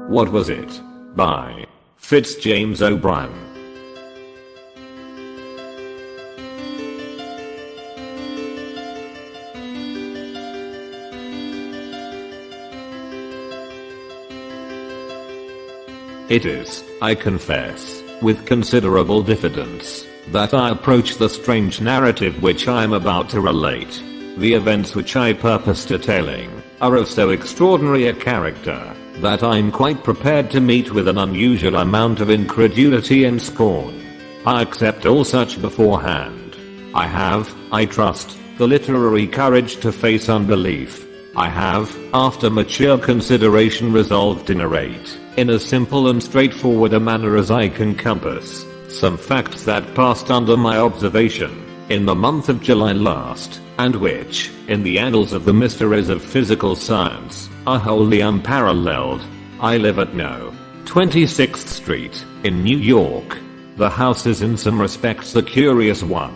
What Was It? By Fitz James O'Brien. It is, I confess, with considerable diffidence, that I approach the strange narrative which I am about to relate. The events which I purpose detailing are of so extraordinary a character that I'm quite prepared to meet with an unusual amount of incredulity and scorn. I accept all such beforehand. I have, I trust, the literary courage to face unbelief. I have, after mature consideration, resolved to narrate, in as simple and straightforward a manner as I can compass, some facts that passed under my observation in the month of July last, and which, in the annals of the mysteries of physical science, are wholly unparalleled. I live at No. 26th Street, in New York. The house is in some respects a curious one.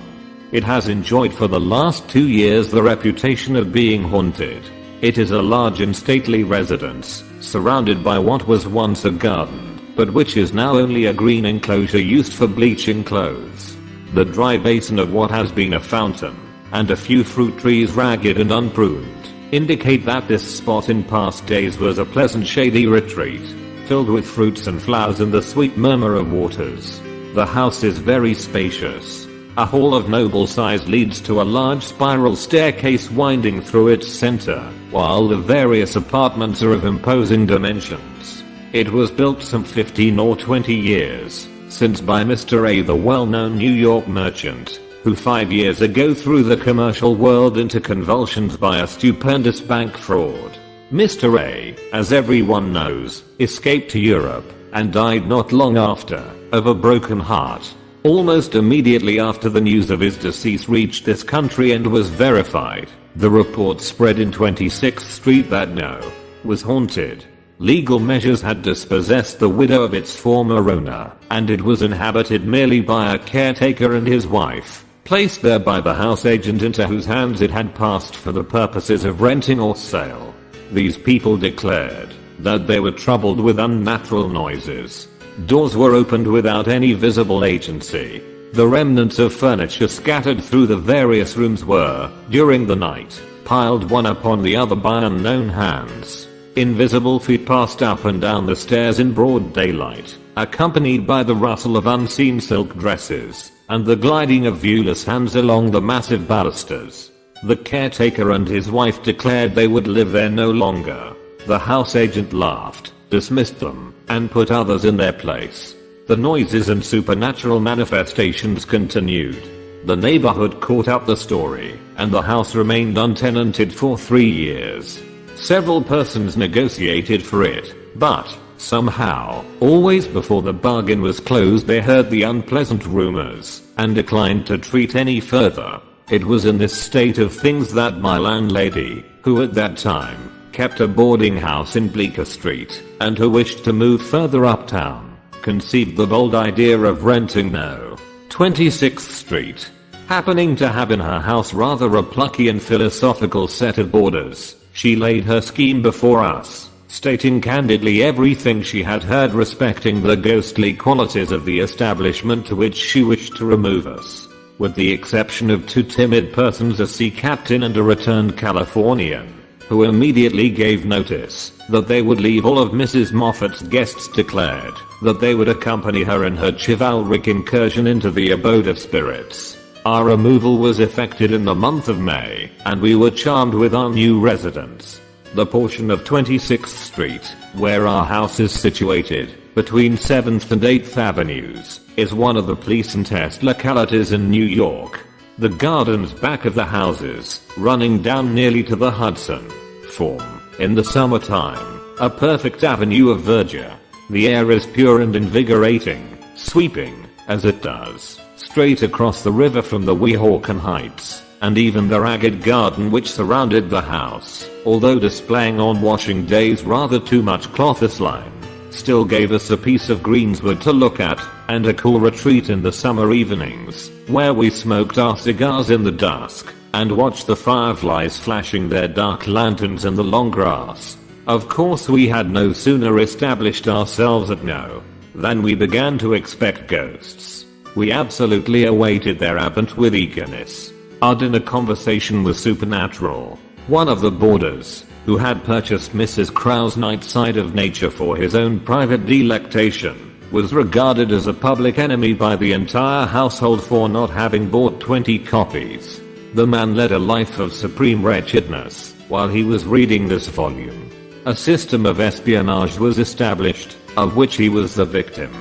It has enjoyed for the last 2 years the reputation of being haunted. It is a large and stately residence, surrounded by what was once a garden, but which is now only a green enclosure used for bleaching clothes. The dry basin of what has been a fountain, and a few fruit trees ragged and unpruned, indicate that this spot in past days was a pleasant shady retreat, filled with fruits and flowers and the sweet murmur of waters. The house is very spacious. A hall of noble size leads to a large spiral staircase winding through its center, while the various apartments are of imposing dimensions. It was built some 15 or 20 years since by Mr. A, the well-known New York merchant, who 5 years ago threw the commercial world into convulsions by a stupendous bank fraud. Mr. A, as everyone knows, escaped to Europe and died not long after, of a broken heart. Almost immediately after the news of his decease reached this country and was verified, the report spread in 26th Street that No. was haunted. Legal measures had dispossessed the widow of its former owner, and it was inhabited merely by a caretaker and his wife, placed there by the house agent into whose hands it had passed for the purposes of renting or sale. These people declared that they were troubled with unnatural noises. Doors were opened without any visible agency. The remnants of furniture scattered through the various rooms were, during the night, piled one upon the other by unknown hands. Invisible feet passed up and down the stairs in broad daylight, accompanied by the rustle of unseen silk dresses, and the gliding of viewless hands along the massive balusters. The caretaker and his wife declared they would live there no longer. The house agent laughed, dismissed them, and put others in their place. The noises and supernatural manifestations continued. The neighborhood caught up the story, and the house remained untenanted for 3 years. Several persons negotiated for it, but, somehow, always before the bargain was closed they heard the unpleasant rumors, and declined to treat any further. It was in this state of things that my landlady, who at that time kept a boarding house in Bleecker Street, and who wished to move further uptown, conceived the bold idea of renting No. 26th Street. Happening to have in her house rather a plucky and philosophical set of boarders, she laid her scheme before us, stating candidly everything she had heard respecting the ghostly qualities of the establishment to which she wished to remove us. With the exception of 2 timid persons, a sea captain and a returned Californian, who immediately gave notice that they would leave, all of Mrs. Moffat's guests declared that they would accompany her in her chivalric incursion into the abode of spirits. Our removal was effected in the month of May, and we were charmed with our new residence. The portion of 26th Street, where our house is situated, between 7th and 8th Avenues, is one of the pleasantest localities in New York. The gardens back of the houses, running down nearly to the Hudson, form, in the summertime, a perfect avenue of verdure. The air is pure and invigorating, sweeping, as it does, straight across the river from the Weehawken Heights, and even the ragged garden which surrounded the house, although displaying on washing days rather too much clothes line, still gave us a piece of greensward to look at, and a cool retreat in the summer evenings, where we smoked our cigars in the dusk, and watched the fireflies flashing their dark lanterns in the long grass. Of course, we had no sooner established ourselves at no than we began to expect ghosts. We absolutely awaited their advent with eagerness. Our dinner conversation was supernatural. One of the boarders, who had purchased Mrs. Crow's Night Side of Nature for his own private delectation, was regarded as a public enemy by the entire household for not having bought 20 copies. The man led a life of supreme wretchedness while he was reading this volume. A system of espionage was established, of which he was the victim.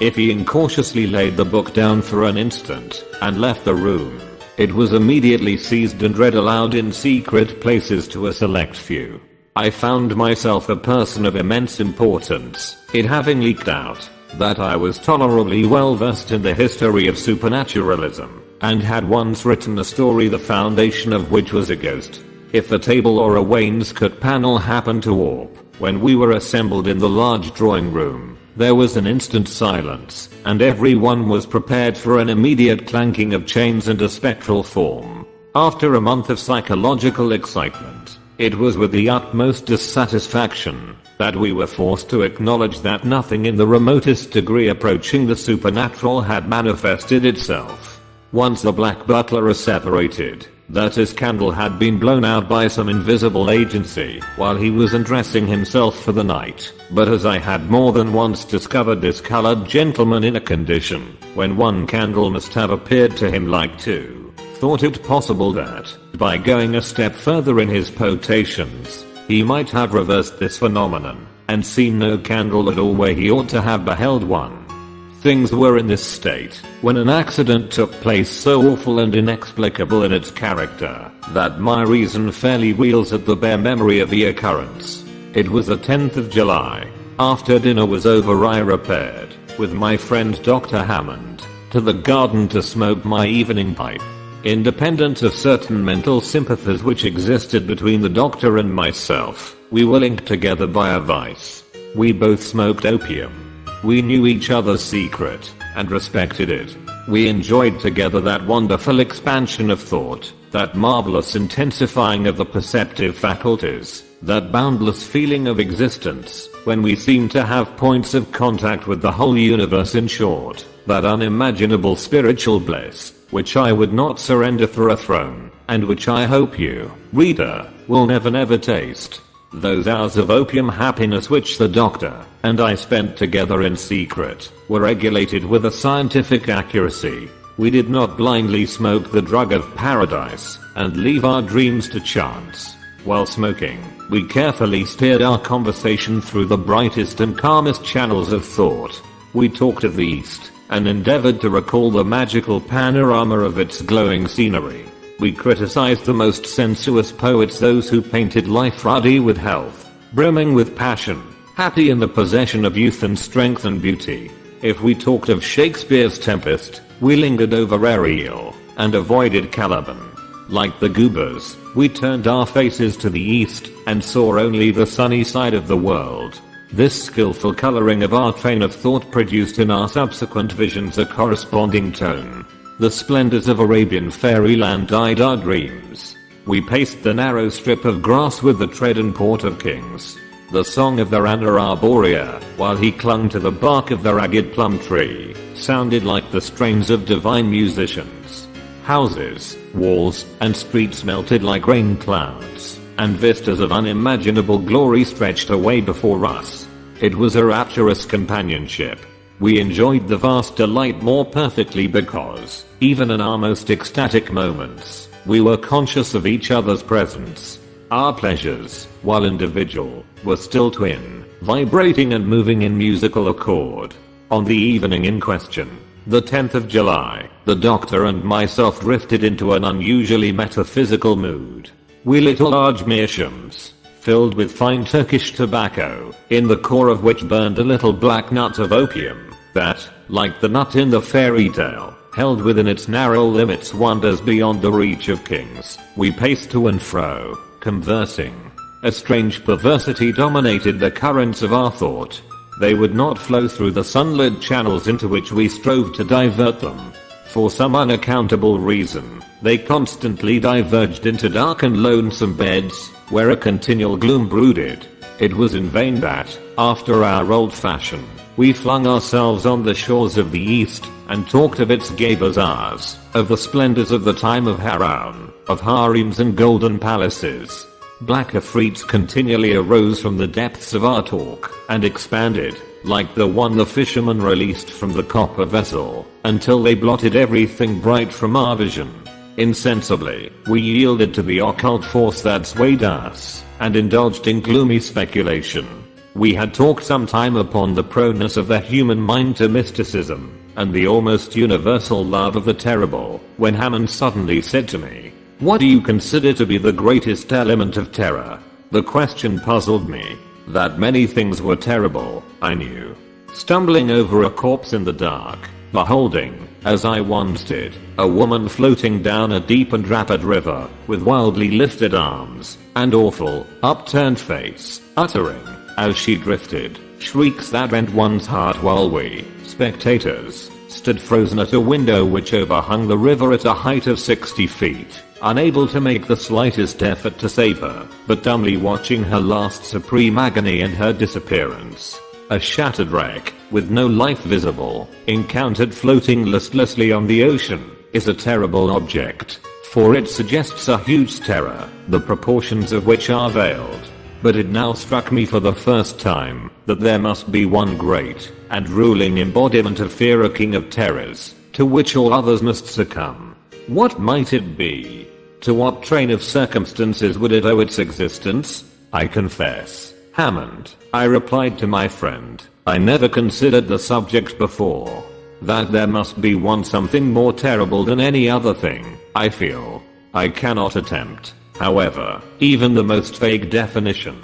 If he incautiously laid the book down for an instant and left the room, it was immediately seized and read aloud in secret places to a select few. I found myself a person of immense importance, it having leaked out that I was tolerably well versed in the history of supernaturalism, and had once written a story the foundation of which was a ghost. If a table or a wainscot panel happened to warp when we were assembled in the large drawing room, there was an instant silence, and everyone was prepared for an immediate clanking of chains and a spectral form. After a month of psychological excitement, it was with the utmost dissatisfaction that we were forced to acknowledge that nothing in the remotest degree approaching the supernatural had manifested itself. Once the Black Butler asseverated that his candle had been blown out by some invisible agency while he was undressing himself for the night, but as I had more than once discovered this colored gentleman in a condition when one candle must have appeared to him like two, thought it possible that, by going a step further in his potations, he might have reversed this phenomenon and seen no candle at all where he ought to have beheld one. Things were in this state when an accident took place so awful and inexplicable in its character that my reason fairly reels at the bare memory of the occurrence. It was the 10th of July. After dinner was over, I repaired, with my friend Dr. Hammond, to the garden to smoke my evening pipe. Independent of certain mental sympathies which existed between the doctor and myself, we were linked together by a vice. We both smoked opium. We knew each other's secret and respected it. We enjoyed together that wonderful expansion of thought, that marvelous intensifying of the perceptive faculties, that boundless feeling of existence when we seemed to have points of contact with the whole universe. In short, that unimaginable spiritual bliss which I would not surrender for a throne, and which I hope you, reader, will never taste. Those hours of opium happiness which the doctor and I spent together in secret were regulated with a scientific accuracy. We did not blindly smoke the drug of paradise and leave our dreams to chance. While smoking, we carefully steered our conversation through the brightest and calmest channels of thought. We talked of the East and endeavored to recall the magical panorama of its glowing scenery. We criticized the most sensuous poets, those who painted life ruddy with health, brimming with passion, happy in the possession of youth and strength and beauty. If we talked of Shakespeare's Tempest, we lingered over Ariel and avoided Caliban. Like the goobers, we turned our faces to the east and saw only the sunny side of the world. This skillful coloring of our train of thought produced in our subsequent visions a corresponding tone. The splendors of Arabian fairyland dyed our dreams. We paced the narrow strip of grass with the tread and port of kings. The song of the Rana Arborea, while he clung to the bark of the ragged plum tree, sounded like the strains of divine musicians. Houses, walls, and streets melted like rain clouds, and vistas of unimaginable glory stretched away before us. It was a rapturous companionship. We enjoyed the vast delight more perfectly because, even in our most ecstatic moments, we were conscious of each other's presence. Our pleasures, while individual, were still twin, vibrating and moving in musical accord. On the evening in question, the 10th of July, the doctor and myself drifted into an unusually metaphysical mood. We lit a large meerschaums, filled with fine Turkish tobacco, in the core of which burned a little black nut of opium that, like the nut in the fairy tale, held within its narrow limits wonders beyond the reach of kings. We paced to and fro, conversing. A strange perversity dominated the currents of our thought. They would not flow through the sunlit channels into which we strove to divert them. For some unaccountable reason, they constantly diverged into dark and lonesome beds, where a continual gloom brooded. It was in vain that, after our old fashion, we flung ourselves on the shores of the East and talked of its gay bazaars, of the splendors of the time of Haran, of harems and golden palaces. Black afrits continually arose from the depths of our talk and expanded, like the one the fisherman released from the copper vessel, until they blotted everything bright from our vision. Insensibly, we yielded to the occult force that swayed us, and indulged in gloomy speculation. We had talked some time upon the proneness of the human mind to mysticism, and the almost universal love of the terrible, when Hammond suddenly said to me, "What do you consider to be the greatest element of terror?" The question puzzled me. That many things were terrible, I knew. Stumbling over a corpse in the dark, beholding, as I once did, a woman floating down a deep and rapid river, with wildly lifted arms, and awful, upturned face, uttering, as she drifted, shrieks that rent one's heart, while we, spectators, stood frozen at a window which overhung the river at a height of 60 feet, unable to make the slightest effort to save her, but dumbly watching her last supreme agony and her disappearance. A shattered wreck, with no life visible, encountered floating listlessly on the ocean, is a terrible object, for it suggests a huge terror, the proportions of which are veiled. But it now struck me for the first time, that there must be one great, and ruling embodiment of fear, a king of terrors, to which all others must succumb. What might it be? To what train of circumstances would it owe its existence? I confess, Hammond, I replied to my friend, I never considered the subject before. That there must be one something more terrible than any other thing, I feel. I cannot attempt, however, even the most vague definition.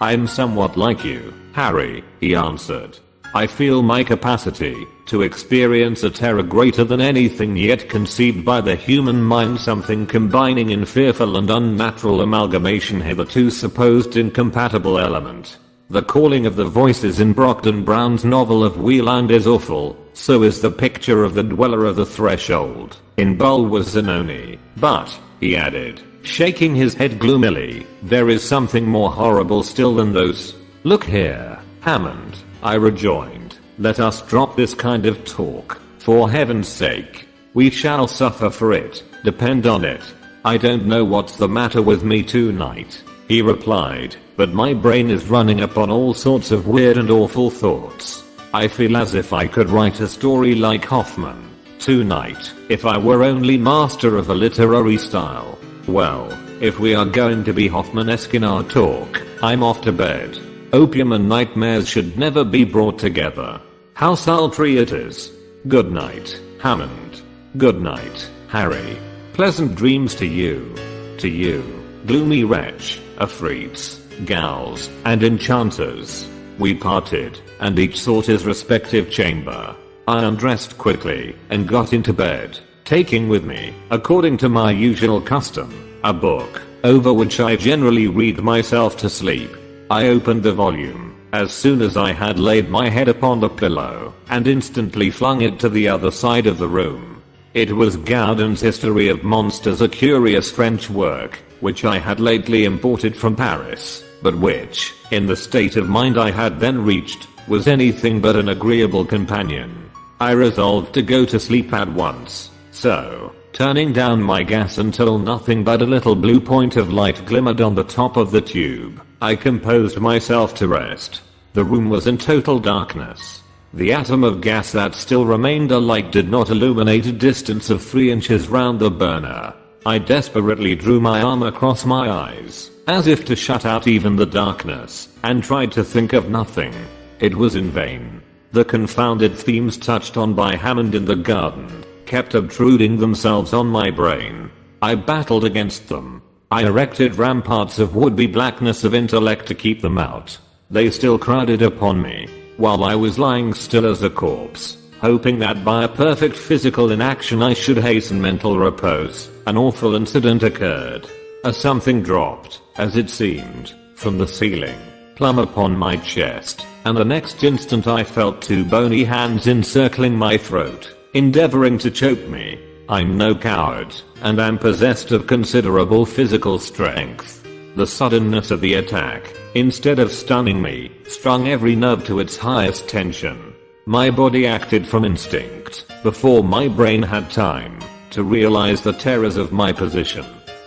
I'm somewhat like you, Harry, he answered. I feel my capacity to experience a terror greater than anything yet conceived by the human mind, something combining in fearful and unnatural amalgamation hitherto supposed incompatible element. The calling of the voices in Brockden Brown's novel of Wieland is awful, so is the picture of the dweller of the threshold in Bulwer's Zanoni, but, he added, shaking his head gloomily, there is something more horrible still than those. Look here, Hammond, I rejoined, let us drop this kind of talk, for heaven's sake. We shall suffer for it, depend on it. I don't know what's the matter with me tonight, he replied, but my brain is running upon all sorts of weird and awful thoughts. I feel as if I could write a story like Hoffman tonight, if I were only master of a literary style. Well, if we are going to be Hoffman-esque in our talk, I'm off to bed. Opium and nightmares should never be brought together. How sultry it is. Good night, Hammond. Good night, Harry. Pleasant dreams to you. To you, gloomy wretch, afrits, gals, and enchanters. We parted, and each sought his respective chamber. I undressed quickly, and got into bed, taking with me, according to my usual custom, a book, over which I generally read myself to sleep. I opened the volume, as soon as I had laid my head upon the pillow, and instantly flung it to the other side of the room. It was Gaudin's History of Monsters, a curious French work, which I had lately imported from Paris, but which, in the state of mind I had then reached, was anything but an agreeable companion. I resolved to go to sleep at once, so, turning down my gas until nothing but a little blue point of light glimmered on the top of the tube, I composed myself to rest. The room was in total darkness. The atom of gas that still remained alight did not illuminate a distance of 3 inches round the burner. I desperately drew my arm across my eyes, as if to shut out even the darkness, and tried to think of nothing. It was in vain. The confounded themes touched on by Hammond in the garden kept obtruding themselves on my brain. I battled against them. I erected ramparts of would-be blackness of intellect to keep them out. They still crowded upon me, while I was lying still as a corpse, hoping that by a perfect physical inaction I should hasten mental repose. An awful incident occurred. A something dropped, as it seemed, from the ceiling, plumb upon my chest, and the next instant I felt 2 bony hands encircling my throat, endeavoring to choke me. I'm no coward, and am possessed of considerable physical strength. The suddenness of the attack, instead of stunning me, strung every nerve to its highest tension. My body acted from instinct, before my brain had time to realize the terrors of my position.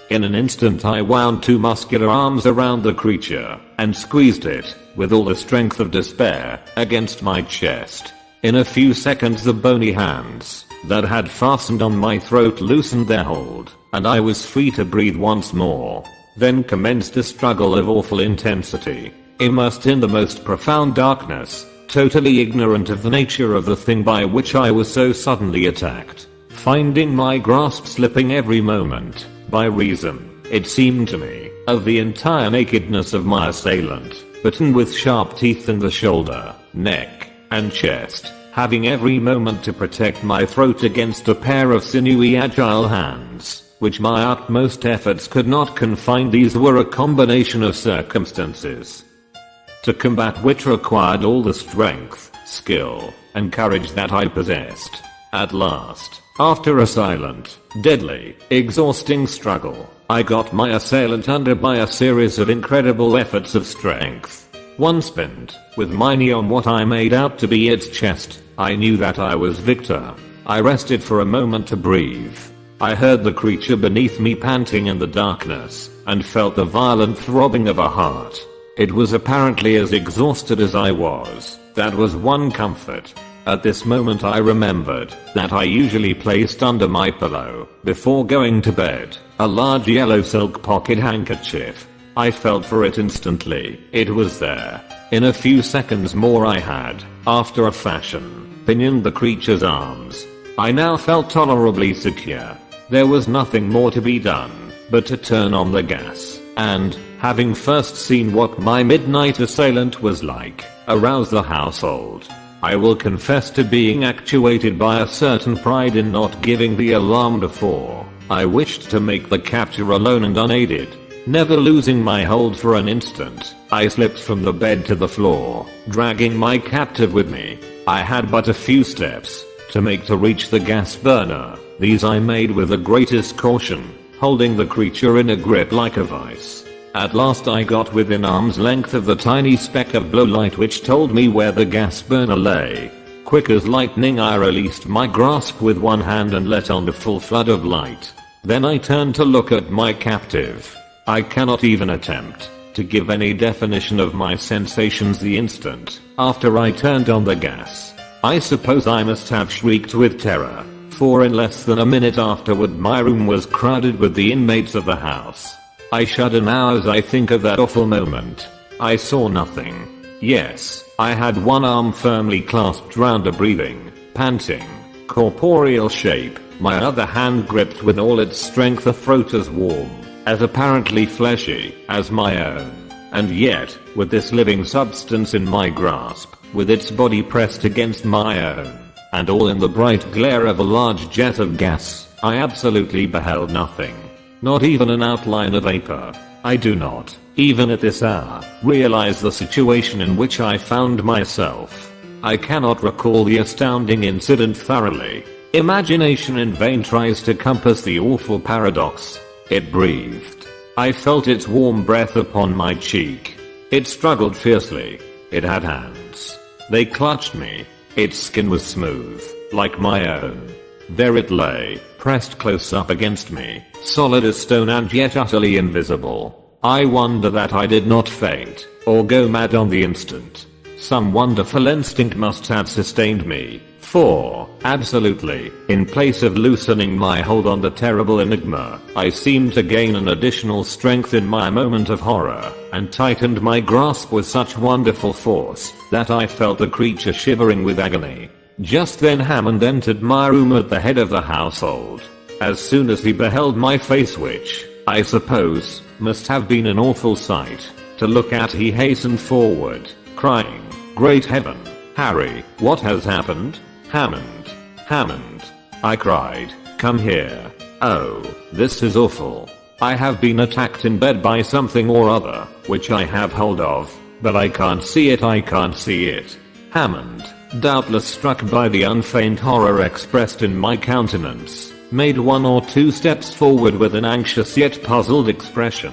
In an instant I wound two muscular arms around the creature, and squeezed it, with all the strength of despair, against my chest. In a few seconds the bony hands that had fastened on my throat loosened their hold, and I was free to breathe once more. Then commenced a struggle of awful intensity, immersed in the most profound darkness, totally ignorant of the nature of the thing by which I was so suddenly attacked, finding my grasp slipping every moment, by reason, it seemed to me, of the entire nakedness of my assailant, bitten with sharp teeth in the shoulder, neck, and chest, having every moment to protect my throat against a pair of sinewy agile hands, which my utmost efforts could not confine. These were a combination of circumstances to combat which required all the strength, skill, and courage that I possessed. At last, after a silent, deadly, exhausting struggle, I got my assailant under by a series of incredible efforts of strength. Once pinned, with my knee on what I made out to be its chest, I knew that I was victor. I rested for a moment to breathe. I heard the creature beneath me panting in the darkness, and felt the violent throbbing of a heart. It was apparently as exhausted as I was. That was one comfort. At this moment I remembered that I usually placed under my pillow, before going to bed, a large yellow silk pocket handkerchief. I felt for it instantly. It was there. In a few seconds more I had, after a fashion, pinioned the creature's arms. I now felt tolerably secure. There was nothing more to be done, but to turn on the gas, and, having first seen what my midnight assailant was like, arouse the household. I will confess to being actuated by a certain pride in not giving the alarm before. I wished to make the capture alone and unaided. Never losing my hold for an instant, I slipped from the bed to the floor, dragging my captive with me. I had but a few steps to make to reach the gas burner. These I made with the greatest caution, holding the creature in a grip like a vice. At last I got within arm's length of the tiny speck of blue light which told me where the gas burner lay. Quick as lightning I released my grasp with one hand and let on the full flood of light. Then I turned to look at my captive. I cannot even attempt to give any definition of my sensations the instant after I turned on the gas. I suppose I must have shrieked with terror, for in less than a minute afterward my room was crowded with the inmates of the house. I shudder now as I think of that awful moment. I saw nothing. Yes, I had one arm firmly clasped round a breathing, panting, corporeal shape, my other hand gripped with all its strength a throat as warm, as apparently fleshy, as my own. And yet, with this living substance in my grasp, with its body pressed against my own, and all in the bright glare of a large jet of gas, I absolutely beheld nothing. Not even an outline of vapor. I do not, even at this hour, realize the situation in which I found myself. I cannot recall the astounding incident thoroughly. Imagination in vain tries to compass the awful paradox. It breathed. I felt its warm breath upon my cheek. It struggled fiercely. It had hands. They clutched me. Its skin was smooth, like my own. There it lay, pressed close up against me, solid as stone and yet utterly invisible. I wonder that I did not faint, or go mad on the instant. Some wonderful instinct must have sustained me, for, absolutely, in place of loosening my hold on the terrible enigma, I seemed to gain an additional strength in my moment of horror, and tightened my grasp with such wonderful force, that I felt the creature shivering with agony. Just then Hammond entered my room at the head of the household. As soon as he beheld my face, which, I suppose, must have been an awful sight to look at, he hastened forward, crying, "Great heaven, Harry, what has happened?" "Hammond, Hammond," I cried, "come here. Oh, this is awful. I have been attacked in bed by something or other, which I have hold of, but I can't see it, I can't see it." Hammond, doubtless struck by the unfeigned horror expressed in my countenance, made one or two steps forward with an anxious yet puzzled expression.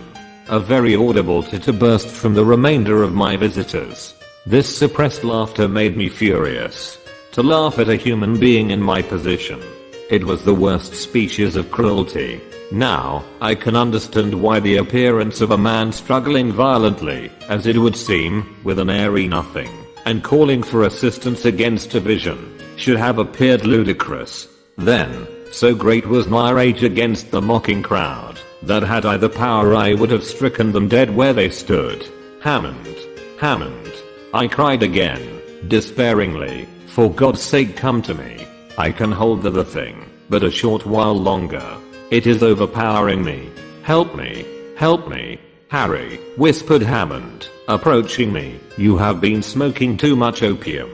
A very audible titter burst from the remainder of my visitors. This suppressed laughter made me furious. To laugh at a human being in my position. It was the worst species of cruelty. Now, I can understand why the appearance of a man struggling violently, as it would seem, with an airy nothing, and calling for assistance against a vision, should have appeared ludicrous. Then, so great was my rage against the mocking crowd, that had I the power I would have stricken them dead where they stood. Hammond. Hammond. I cried again, despairingly, for God's sake come to me. I can hold the thing, but a short while longer. It is overpowering me. Help me. Help me. Harry, whispered Hammond, approaching me. You have been smoking too much opium.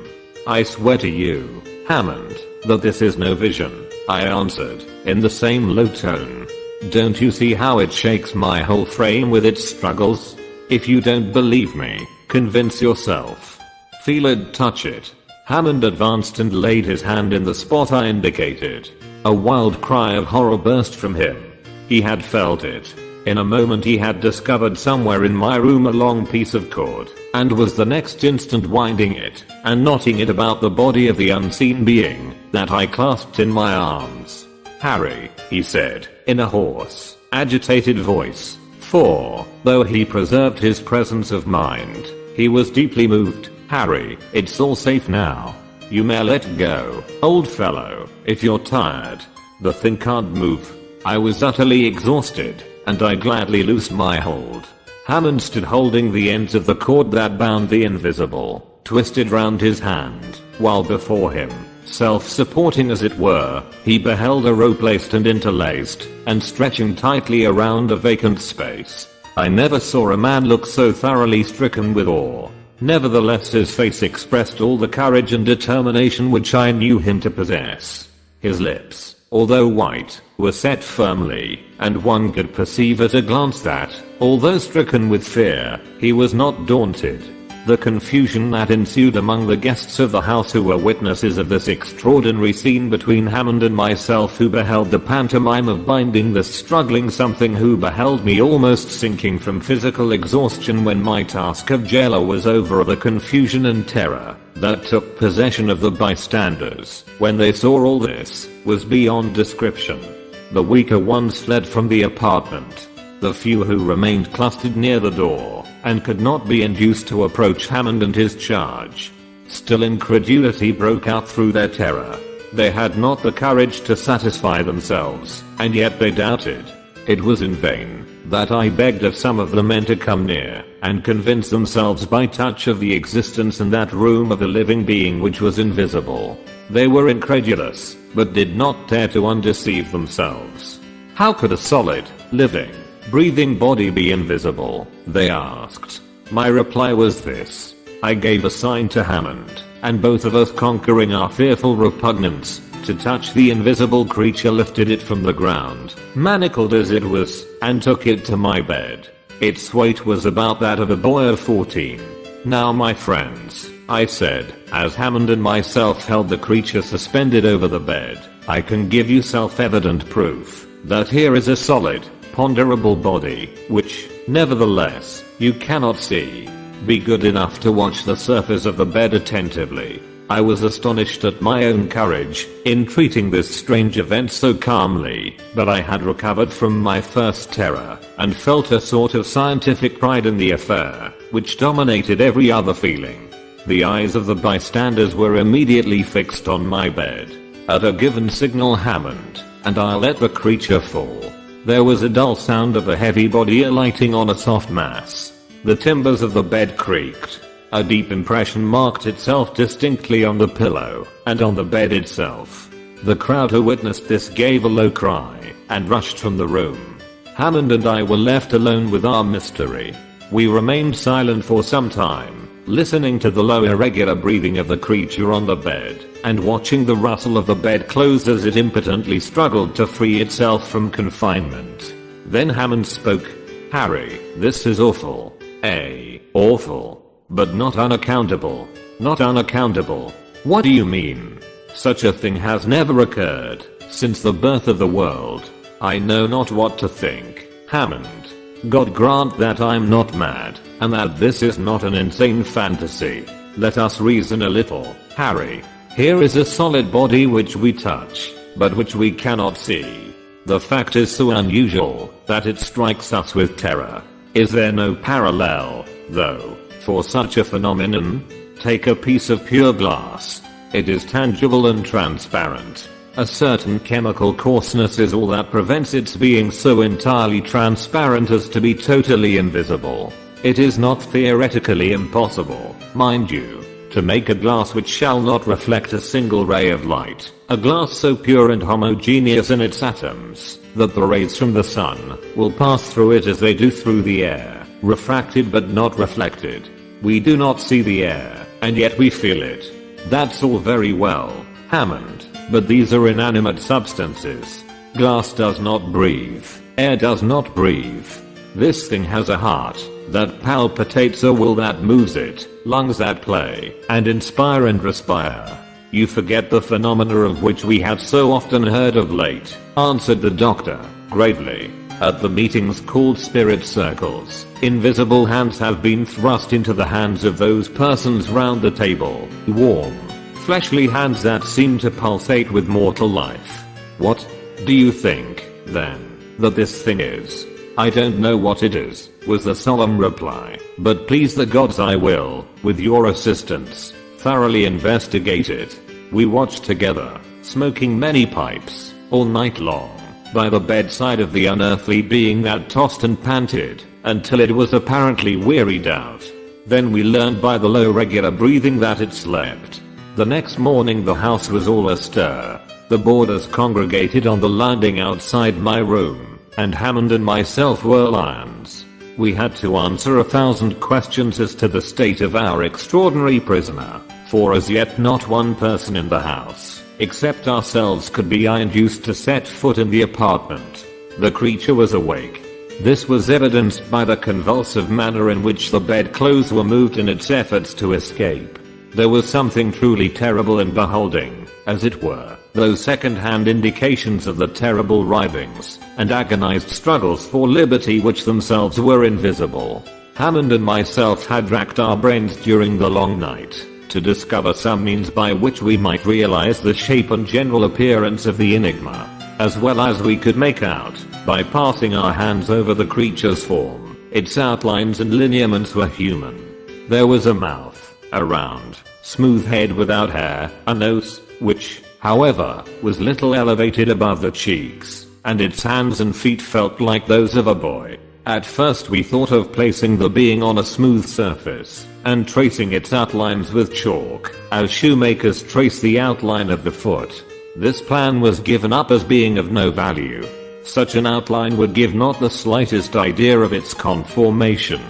I swear to you, Hammond, that this is no vision, I answered, in the same low tone. Don't you see how it shakes my whole frame with its struggles? If you don't believe me, convince yourself. Feel it, touch it. Hammond advanced and laid his hand in the spot I indicated. A wild cry of horror burst from him. He had felt it. In a moment he had discovered somewhere in my room a long piece of cord, and was the next instant winding it, and knotting it about the body of the unseen being, that I clasped in my arms. Harry, he said, in a hoarse, agitated voice, for, though he preserved his presence of mind, he was deeply moved. Harry, it's all safe now. You may let go, old fellow, if you're tired. The thing can't move. I was utterly exhausted, and I gladly loosed my hold. Hammond stood holding the ends of the cord that bound the invisible, twisted round his hand, while before him, self-supporting as it were, he beheld a rope laced and interlaced, and stretching tightly around a vacant space. I never saw a man look so thoroughly stricken with awe. Nevertheless his face expressed all the courage and determination which I knew him to possess. His lips, although white, were set firmly, and one could perceive at a glance that, although stricken with fear, he was not daunted. The confusion that ensued among the guests of the house who were witnesses of this extraordinary scene between Hammond and myself, who beheld the pantomime of binding this struggling something, who beheld me almost sinking from physical exhaustion when my task of jailer was over, the confusion and terror that took possession of the bystanders when they saw all this was beyond description. The weaker ones fled from the apartment. The few who remained clustered near the door, and could not be induced to approach Hammond and his charge. Still incredulity broke out through their terror. They had not the courage to satisfy themselves, and yet they doubted. It was in vain that I begged of some of the men to come near, and convince themselves by touch of the existence in that room of a living being which was invisible. They were incredulous, but did not dare to undeceive themselves. How could a solid, living, breathing body be invisible? They asked. My reply was this. I gave a sign to Hammond, and both of us, conquering our fearful repugnance to touch the invisible creature, lifted it from the ground, manacled as it was, and took it to my bed. Its weight was about that of a boy of 14. Now my friends, I said, as Hammond and myself held the creature suspended over the bed, I can give you self-evident proof that here is a solid, ponderable body, which, nevertheless, you cannot see. Be good enough to watch the surface of the bed attentively. I was astonished at my own courage in treating this strange event so calmly, but I had recovered from my first terror, and felt a sort of scientific pride in the affair, which dominated every other feeling. The eyes of the bystanders were immediately fixed on my bed. At a given signal, Hammond and I let the creature fall. There was a dull sound of a heavy body alighting on a soft mass. The timbers of the bed creaked. A deep impression marked itself distinctly on the pillow, and on the bed itself. The crowd who witnessed this gave a low cry, and rushed from the room. Hammond and I were left alone with our mystery. We remained silent for some time, listening to the low irregular breathing of the creature on the bed, and watching the rustle of the bedclothes as it impotently struggled to free itself from confinement. Then Hammond spoke. "Harry, this is awful. Awful. But not unaccountable. Not unaccountable. What do you mean? Such a thing has never occurred since the birth of the world. I know not what to think. Hammond, God grant that I'm not mad, and that this is not an insane fantasy. Let us reason a little, Harry. Here is a solid body which we touch, but which we cannot see. The fact is so unusual that it strikes us with terror. Is there no parallel, though, for such a phenomenon? Take a piece of pure glass. It is tangible and transparent. A certain chemical coarseness is all that prevents its being so entirely transparent as to be totally invisible. It is not theoretically impossible, mind you, to make a glass which shall not reflect a single ray of light, a glass so pure and homogeneous in its atoms, that the rays from the sun will pass through it as they do through the air, refracted but not reflected. We do not see the air, and yet we feel it. That's all very well, Hammond, but these are inanimate substances. Glass does not breathe, air does not breathe. This thing has a heart that palpitates, a will that moves it, lungs that play and inspire and respire. You forget the phenomena of which we have so often heard of late, answered the doctor, gravely. At the meetings called spirit circles, invisible hands have been thrust into the hands of those persons round the table, warm, fleshly hands that seem to pulsate with mortal life. What do you think, then, that this thing is? I don't know what it is, was the solemn reply, but please the gods I will, with your assistance, thoroughly investigate it. We watched together, smoking many pipes, all night long, by the bedside of the unearthly being that tossed and panted, until it was apparently wearied out. Then we learned by the low regular breathing that it slept. The next morning the house was all astir. The boarders congregated on the landing outside my room, and Hammond and myself were lions. We had to answer 1,000 questions as to the state of our extraordinary prisoner, for as yet not one person in the house, except ourselves, could be induced to set foot in the apartment. The creature was awake. This was evidenced by the convulsive manner in which the bedclothes were moved in its efforts to escape. There was something truly terrible in beholding, as it were, those second-hand indications of the terrible writhings and agonized struggles for liberty which themselves were invisible. Hammond and myself had racked our brains during the long night to discover some means by which we might realize the shape and general appearance of the enigma, as well as we could make out, by passing our hands over the creature's form. Its outlines and lineaments were human. There was a mouth, a round, smooth head without hair, a nose, which, however, was little elevated above the cheeks, and its hands and feet felt like those of a boy. At first we thought of placing the being on a smooth surface, and tracing its outlines with chalk, as shoemakers trace the outline of the foot. This plan was given up as being of no value. Such an outline would give not the slightest idea of its conformation.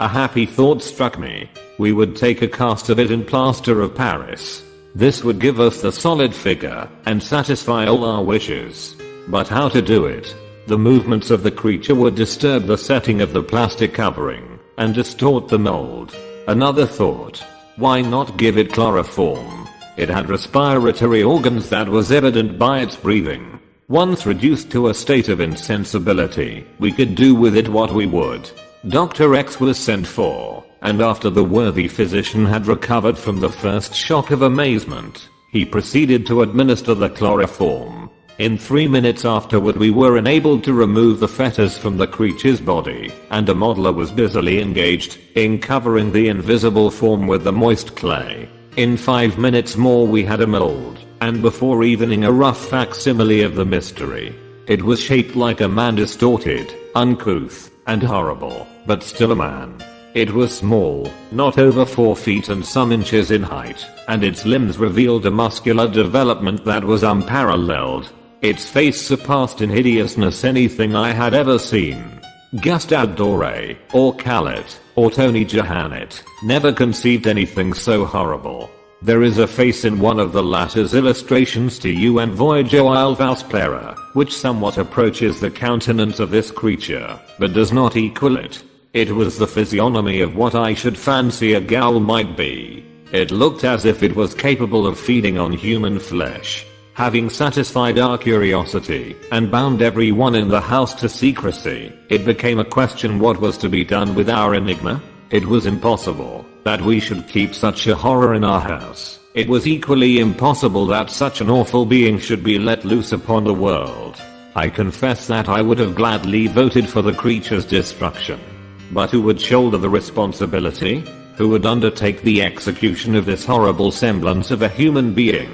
A happy thought struck me. We would take a cast of it in plaster of Paris. This would give us the solid figure, and satisfy all our wishes. But how to do it? The movements of the creature would disturb the setting of the plastic covering, and distort the mold. Another thought. Why not give it chloroform? It had respiratory organs, that was evident by its breathing. Once reduced to a state of insensibility, we could do with it what we would. Dr. X was sent for, and after the worthy physician had recovered from the first shock of amazement, he proceeded to administer the chloroform. In 3 minutes afterward we were enabled to remove the fetters from the creature's body, and a modeler was busily engaged in covering the invisible form with the moist clay. In 5 minutes more we had a mold, and before evening a rough facsimile of the mystery. It was shaped like a man, distorted, uncouth, and horrible, but still a man. It was small, not over 4 feet and some inches in height, and its limbs revealed a muscular development that was unparalleled. Its face surpassed in hideousness anything I had ever seen. Gustave Doré, or Khaled, or Tony Johannet, never conceived anything so horrible. There is a face in one of the latter's illustrations to UN Voyager Alvaus Plera, which somewhat approaches the countenance of this creature, but does not equal it. It was the physiognomy of what I should fancy a ghoul might be. It looked as if it was capable of feeding on human flesh. Having satisfied our curiosity and bound everyone in the house to secrecy, it became a question what was to be done with our enigma. It was impossible that we should keep such a horror in our house. It was equally impossible that such an awful being should be let loose upon the world. I confess that I would have gladly voted for the creature's destruction. But who would shoulder the responsibility? Who would undertake the execution of this horrible semblance of a human being?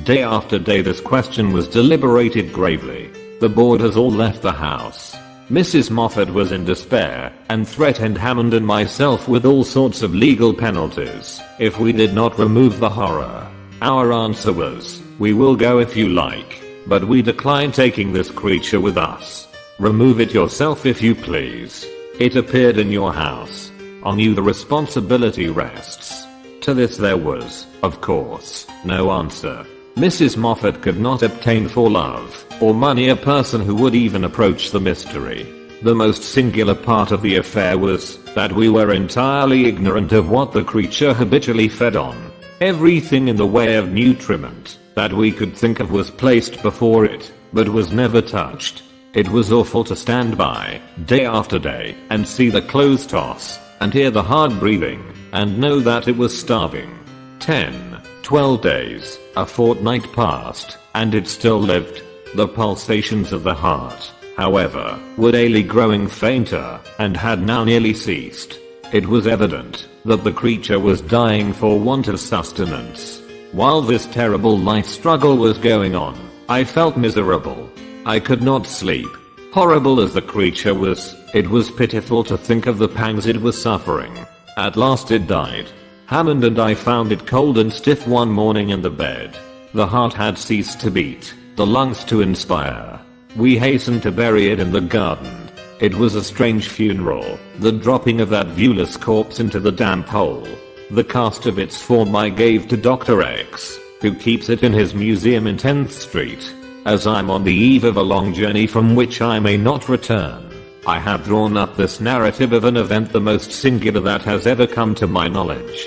Day after day this question was deliberated gravely. The boarders all left the house. Mrs. Moffat was in despair and threatened Hammond and myself with all sorts of legal penalties if we did not remove the horror. Our answer was, we will go if you like, but we decline taking this creature with us. Remove it yourself if you please. It appeared in your house. On you the responsibility rests. To this there was, of course, no answer. Mrs. Moffat could not obtain for love or money a person who would even approach the mystery. The most singular part of the affair was that we were entirely ignorant of what the creature habitually fed on. Everything in the way of nutriment that we could think of was placed before it, but was never touched. It was awful to stand by, day after day, and see the clothes toss, and hear the hard breathing, and know that it was starving. 10, 12 days, a fortnight passed, and it still lived. The pulsations of the heart, however, were daily growing fainter, and had now nearly ceased. It was evident that the creature was dying for want of sustenance. While this terrible life struggle was going on, I felt miserable. I could not sleep. Horrible as the creature was, it was pitiful to think of the pangs it was suffering. At last it died. Hammond and I found it cold and stiff one morning in the bed. The heart had ceased to beat, the lungs to inspire. We hastened to bury it in the garden. It was a strange funeral, the dropping of that viewless corpse into the damp hole. The cast of its form I gave to Dr. X, who keeps it in his museum in 10th Street. As I'm on the eve of a long journey from which I may not return, I have drawn up this narrative of an event the most singular that has ever come to my knowledge.